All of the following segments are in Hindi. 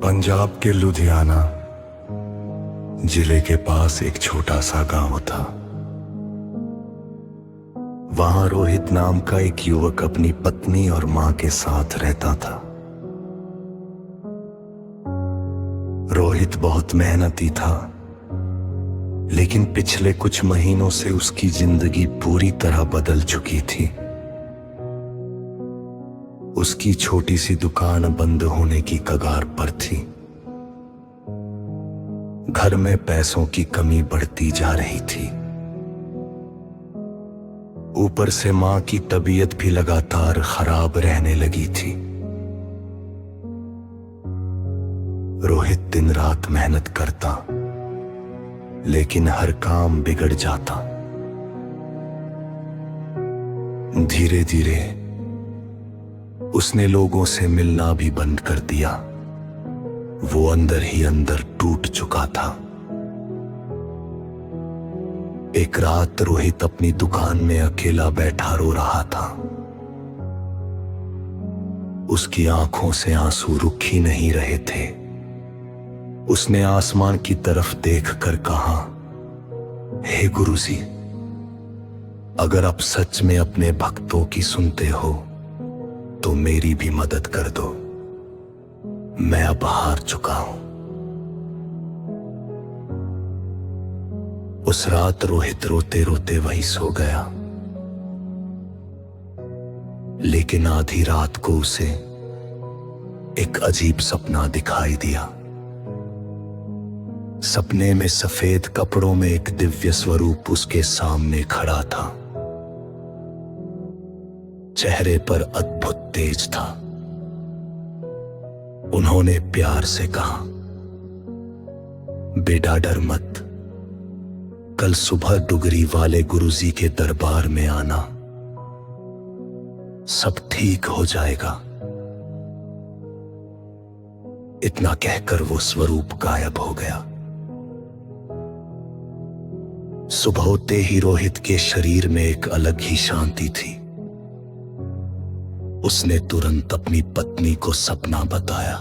पंजाब के लुधियाना जिले के पास एक छोटा सा गांव था। वहां रोहित नाम का एक युवक अपनी पत्नी और मां के साथ रहता था। रोहित बहुत मेहनती था, लेकिन पिछले कुछ महीनों से उसकी जिंदगी पूरी तरह बदल चुकी थी। उसकी छोटी सी दुकान बंद होने की कगार पर थी। घर में पैसों की कमी बढ़ती जा रही थी। ऊपर से मां की तबीयत भी लगातार खराब रहने लगी थी। रोहित दिन रात मेहनत करता, लेकिन हर काम बिगड़ जाता। धीरे धीरे उसने लोगों से मिलना भी बंद कर दिया। वो अंदर ही अंदर टूट चुका था। एक रात रोहित अपनी दुकान में अकेला बैठा रो रहा था। उसकी आंखों से आंसू रुक ही नहीं रहे थे। उसने आसमान की तरफ देखकर कहा, हे गुरुजी, अगर आप सच में अपने भक्तों की सुनते हो तो मेरी भी मदद कर दो। मैं अब हार चुका हूं। उस रात रोहित रोते रोते वहीं सो गया। लेकिन आधी रात को उसे एक अजीब सपना दिखाई दिया। सपने में सफेद कपड़ों में एक दिव्य स्वरूप उसके सामने खड़ा था। चेहरे पर अद्भुत तेज था। उन्होंने प्यार से कहा, बेटा डर मत, कल सुबह डुगरी वाले गुरुजी के दरबार में आना, सब ठीक हो जाएगा। इतना कहकर वो स्वरूप गायब हो गया। सुबह होते ही रोहित के शरीर में एक अलग ही शांति थी। उसने तुरंत अपनी पत्नी को सपना बताया।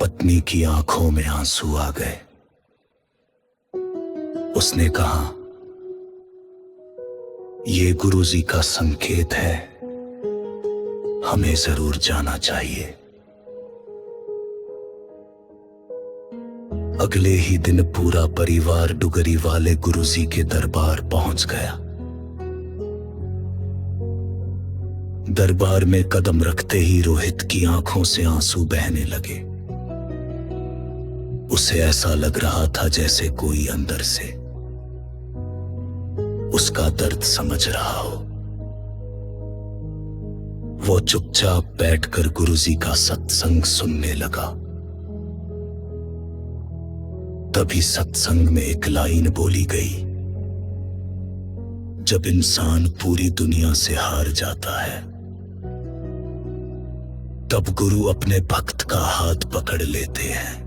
पत्नी की आंखों में आंसू आ गए। उसने कहा, ये गुरुजी का संकेत है, हमें जरूर जाना चाहिए। अगले ही दिन पूरा परिवार डुगरी वाले गुरुजी के दरबार पहुंच गया। दरबार में कदम रखते ही रोहित की आंखों से आंसू बहने लगे। उसे ऐसा लग रहा था जैसे कोई अंदर से उसका दर्द समझ रहा हो। वो चुपचाप बैठकर गुरुजी का सत्संग सुनने लगा। तभी सत्संग में एक लाइन बोली गई, जब इंसान पूरी दुनिया से हार जाता है, तब गुरु अपने भक्त का हाथ पकड़ लेते हैं।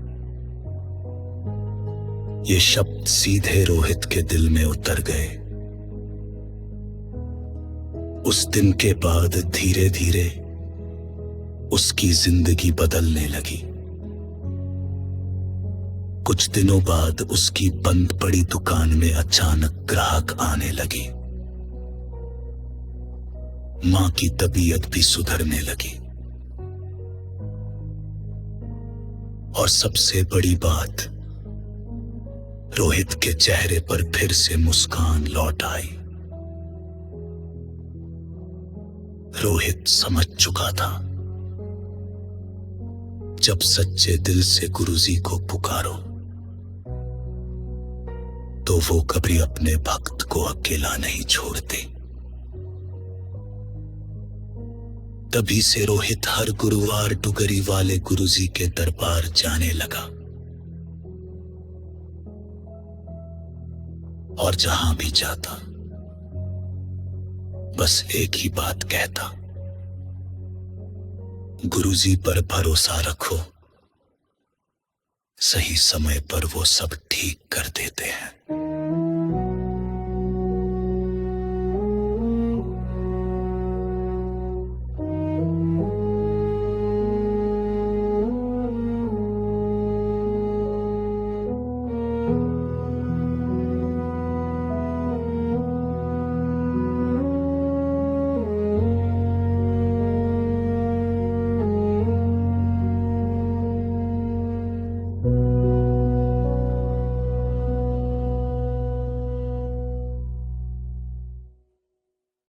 ये शब्द सीधे रोहित के दिल में उतर गए। उस दिन के बाद धीरे धीरे उसकी जिंदगी बदलने लगी। कुछ दिनों बाद उसकी बंद पड़ी दुकान में अचानक ग्राहक आने लगे। मां की तबीयत भी सुधरने लगी। और सबसे बड़ी बात, रोहित के चेहरे पर फिर से मुस्कान लौट आई। रोहित समझ चुका था, जब सच्चे दिल से गुरुजी को पुकारो तो वो कभी अपने भक्त को अकेला नहीं छोड़ते। तभी से रोहित हर गुरुवार डुगरी वाले गुरुजी के दरबार जाने लगा। और जहां भी जाता, बस एक ही बात कहता, गुरुजी पर भरोसा रखो, सही समय पर वो सब ठीक कर देते हैं।